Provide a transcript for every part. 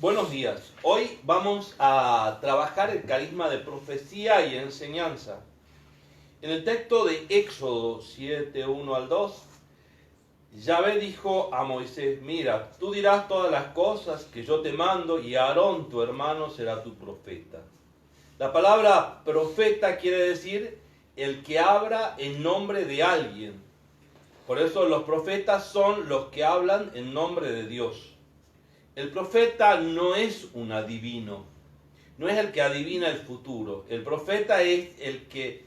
Buenos días. Hoy vamos a trabajar el carisma de profecía y enseñanza. En el texto de Éxodo 7, 1 al 2, Yahvé dijo a Moisés: mira, tú dirás todas las cosas que yo te mando y Aarón, tu hermano, será tu profeta. La palabra profeta quiere decir el que habla en nombre de alguien. Por eso los profetas son los que hablan en nombre de Dios. El profeta no es un adivino, no es el que adivina el futuro. El profeta es el que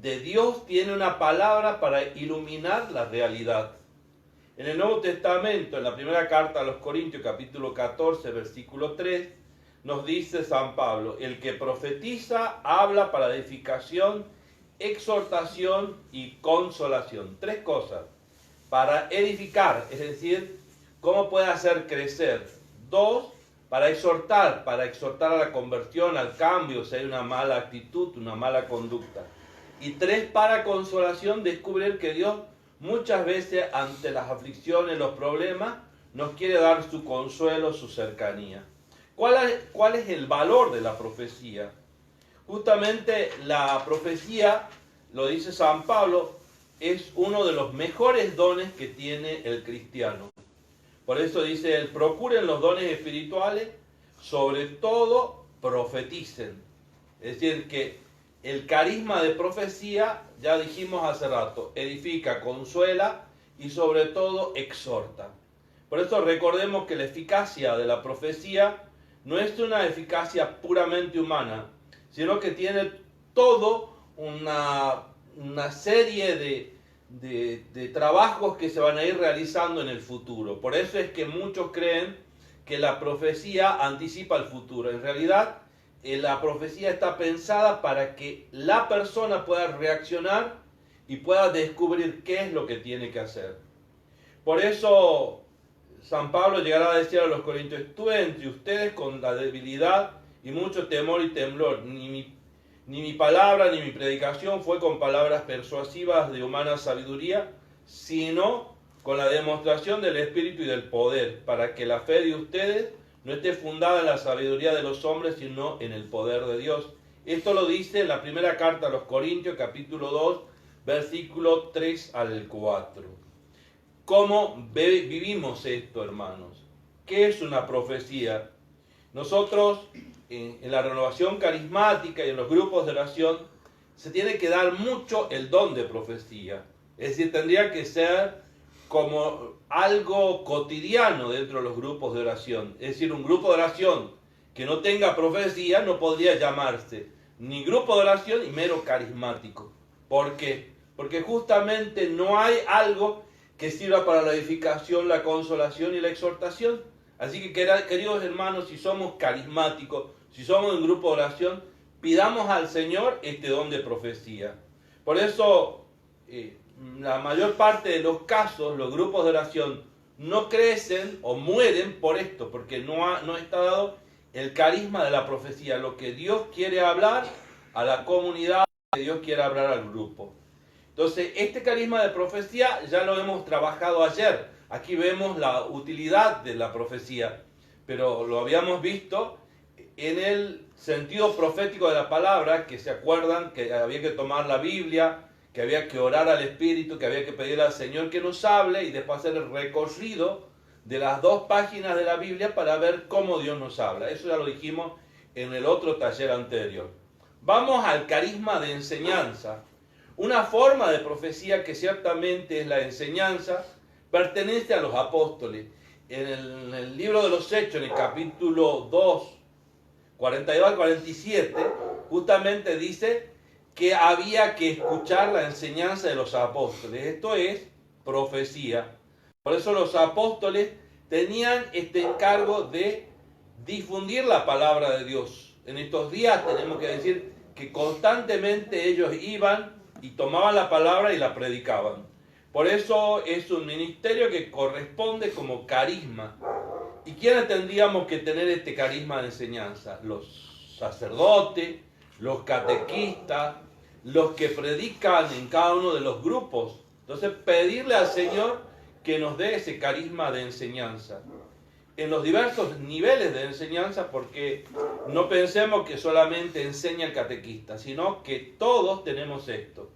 de Dios tiene una palabra para iluminar la realidad. En el Nuevo Testamento, en la primera carta a los Corintios, capítulo 14, versículo 3, nos dice San Pablo: el que profetiza habla para edificación, exhortación y consolación. Tres cosas. Para edificar, es decir, cómo puede hacer crecer. Dos, para exhortar a la conversión, al cambio, si hay una mala actitud, una mala conducta. Y tres, para consolación, descubrir que Dios muchas veces ante las aflicciones, los problemas, nos quiere dar su consuelo, su cercanía. ¿Cuál es el valor de la profecía? Justamente la profecía, lo dice San Pablo, es uno de los mejores dones que tiene el cristiano. Por eso dice él: procuren los dones espirituales, sobre todo profeticen. Es decir, que el carisma de profecía, ya dijimos hace rato, edifica, consuela y sobre todo exhorta. Por eso recordemos que la eficacia de la profecía no es una eficacia puramente humana, sino que tiene todo una serie de trabajos que se van a ir realizando en el futuro. Por eso es que muchos creen que la profecía anticipa el futuro. En realidad, la profecía está pensada para que la persona pueda reaccionar y pueda descubrir qué es lo que tiene que hacer. Por eso San Pablo llegará a decir a los corintios: estuve entre ustedes con la debilidad y mucho temor y temblor. Ni mi palabra ni mi predicación fue con palabras persuasivas de humana sabiduría, sino con la demostración del Espíritu y del poder, para que la fe de ustedes no esté fundada en la sabiduría de los hombres, sino en el poder de Dios. Esto lo dice en la primera carta a los Corintios, capítulo 2, versículo 3 al 4. ¿Cómo vivimos esto, hermanos? ¿Qué es una profecía? Nosotros, en la renovación carismática y en los grupos de oración, se tiene que dar mucho el don de profecía. Es decir, tendría que ser como algo cotidiano dentro de los grupos de oración. Es decir, un grupo de oración que no tenga profecía no podría llamarse ni grupo de oración ni mero carismático. ¿Por qué? Porque justamente no hay algo que sirva para la edificación, la consolación y la exhortación. Así que, queridos hermanos, si somos carismáticos, si somos un grupo de oración, pidamos al Señor este don de profecía. Por eso, la mayor parte de los casos, los grupos de oración no crecen o mueren por esto, porque no está dado el carisma de la profecía, lo que Dios quiere hablar a la comunidad, lo que Dios quiere hablar al grupo. Entonces, este carisma de profecía ya lo hemos trabajado ayer. Aquí vemos la utilidad de la profecía, pero lo habíamos visto en el sentido profético de la palabra, que se acuerdan que había que tomar la Biblia, que había que orar al Espíritu, que había que pedir al Señor que nos hable y después hacer el recorrido de las 2 páginas de la Biblia para ver cómo Dios nos habla. Eso ya lo dijimos en el otro taller anterior. Vamos al carisma de enseñanza. Una forma de profecía que ciertamente es la enseñanza, pertenece a los apóstoles. En el libro de los Hechos, en el capítulo 2, 42 al 47, justamente dice que había que escuchar la enseñanza de los apóstoles. Esto es profecía. Por eso los apóstoles tenían este encargo de difundir la palabra de Dios. En estos días tenemos que decir que constantemente ellos iban y tomaban la palabra y la predicaban. Por eso es un ministerio que corresponde como carisma. ¿Y quiénes tendríamos que tener este carisma de enseñanza? Los sacerdotes, los catequistas, los que predican en cada uno de los grupos. Entonces, pedirle al Señor que nos dé ese carisma de enseñanza. en los diversos niveles de enseñanza, porque no pensemos que solamente enseña el catequista, sino que todos tenemos esto.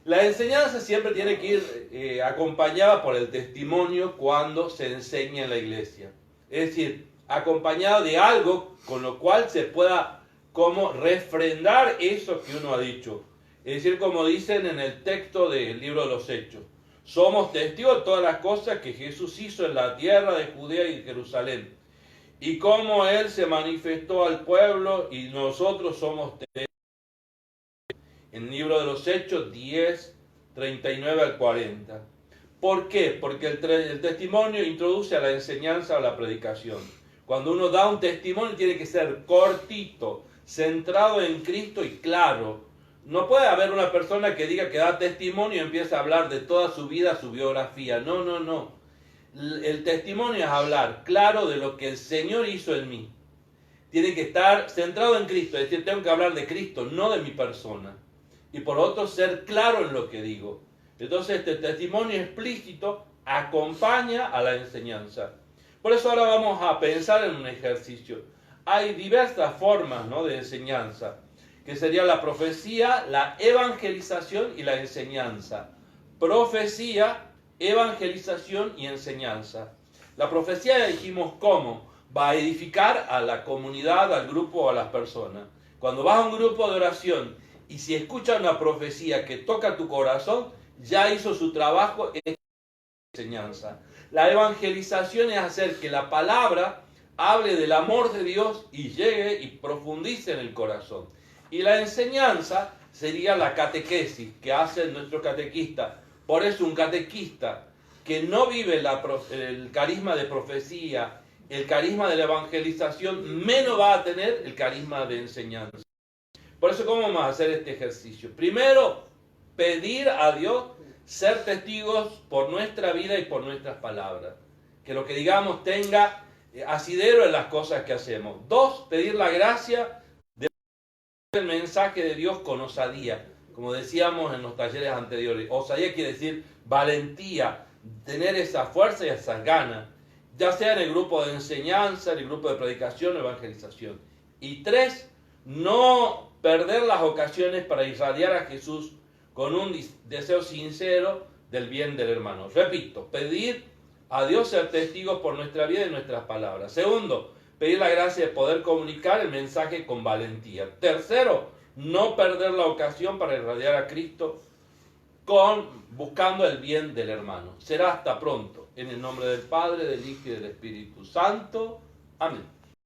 La enseñanza siempre tiene que ir acompañada por el testimonio cuando se enseña en la iglesia. Es decir, acompañado de algo con lo cual se pueda como refrendar eso que uno ha dicho. Es decir, como dicen en el texto del libro de los Hechos, somos testigos de todas las cosas que Jesús hizo en la tierra de Judea y Jerusalén, y cómo Él se manifestó al pueblo, y nosotros somos testigos. En el libro de los Hechos 10, 39 al 40. ¿Por qué? Porque el testimonio introduce a la enseñanza o la predicación. Cuando uno da un testimonio tiene que ser cortito, centrado en Cristo y claro. No puede haber una persona que diga que da testimonio y empieza a hablar de toda su vida, su biografía. No, no, no. El testimonio es hablar claro de lo que el Señor hizo en mí. Tiene que estar centrado en Cristo, es decir, tengo que hablar de Cristo, no de mi persona. Y por otro, ser claro en lo que digo. Entonces, este testimonio explícito acompaña a la enseñanza. Por eso ahora vamos a pensar en un ejercicio. Hay diversas formas, ¿no?, de enseñanza, que sería la profecía, la evangelización y la enseñanza. Profecía, evangelización y enseñanza. La profecía ya dijimos cómo. Va a edificar a la comunidad, al grupo o a las personas. Cuando vas a un grupo de oración y si escuchas una profecía que toca tu corazón, ya hizo su trabajo en enseñanza. La evangelización es hacer que la palabra hable del amor de Dios y llegue y profundice en el corazón. Y la enseñanza sería la catequesis que hace nuestro catequista. Por eso un catequista que no vive el carisma de profecía, el carisma de la evangelización, menos va a tener el carisma de enseñanza. Por eso, ¿cómo vamos a hacer este ejercicio? Primero, pedir a Dios ser testigos por nuestra vida y por nuestras palabras. Que lo que digamos tenga asidero en las cosas que hacemos. Dos, pedir la gracia de el mensaje de Dios con osadía. Como decíamos en los talleres anteriores, osadía quiere decir valentía, tener esa fuerza y esas ganas, ya sea en el grupo de enseñanza, en el grupo de predicación o evangelización. Y tres, no perder las ocasiones para irradiar a Jesús con un deseo sincero del bien del hermano. Repito, pedir a Dios ser testigos por nuestra vida y nuestras palabras. Segundo, pedir la gracia de poder comunicar el mensaje con valentía. Tercero, no perder la ocasión para irradiar a Cristo buscando el bien del hermano. Será hasta pronto. En el nombre del Padre, del Hijo y del Espíritu Santo. Amén.